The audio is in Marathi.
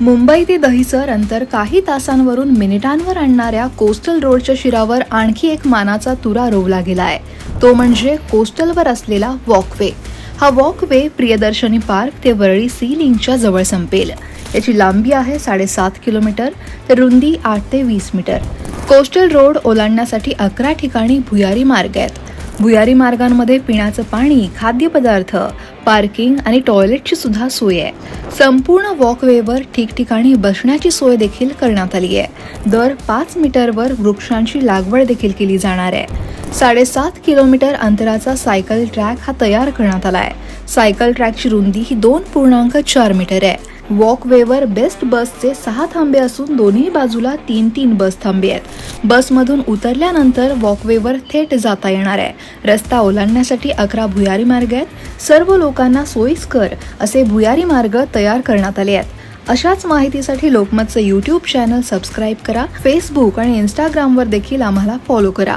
मुंबई ते दहिसर अंतर काही तासांवरून मिनिटांवर आणणाऱ्या कोस्टल रोडच्या शिरावर आणखी एक मानाचा तुरा रोवला गेला आहे. तो म्हणजे कोस्टलवर असलेला वॉकवे. हा वॉकवे प्रियदर्शनी पार्क ते वरळी सी लिंकच्या जवळ संपेल. याची लांबी आहे 7.5 किलोमीटर तर रुंदी 8 ते 20 मीटर. कोस्टल रोड ओलांडण्यासाठी 11 ठिकाणी भुयारी मार्ग आहेत. भुयारी मार्गांमध्ये पिण्याचं पाणी, खाद्यपदार्थ, पार्किंग आणि टॉयलेटची सुद्धा सोय आहे. संपूर्ण वॉकवेवर ठिकठिकाणी बसण्याची सोय देखील करण्यात आली आहे. दर 5 मीटरवर वृक्षांची लागवड देखील केली जाणार आहे. 7.5 किलोमीटर अंतराचा सायकल ट्रॅक हा तयार करण्यात आला आहे. सायकल ट्रॅकची रुंदी ही 2.4 मीटर आहे. वॉकवेवर बेस्ट बसचे 6 थांबे असून दोन्ही बाजूला 3-3 बस थांबे आहेत. बसमधून उतरल्यानंतर वॉकवेवर थेट जाता येणार आहे. रस्ता ओलांडण्यासाठी 11 भुयारी मार्ग आहेत. सर्व लोकांना सोयीस्कर असे भुयारी मार्ग तयार करण्यात आले आहेत. अशाच माहितीसाठी लोकमतचं YouTube चॅनल सबस्क्राईब करा. फेसबुक आणि Instagramवर देखील आम्हाला फॉलो करा.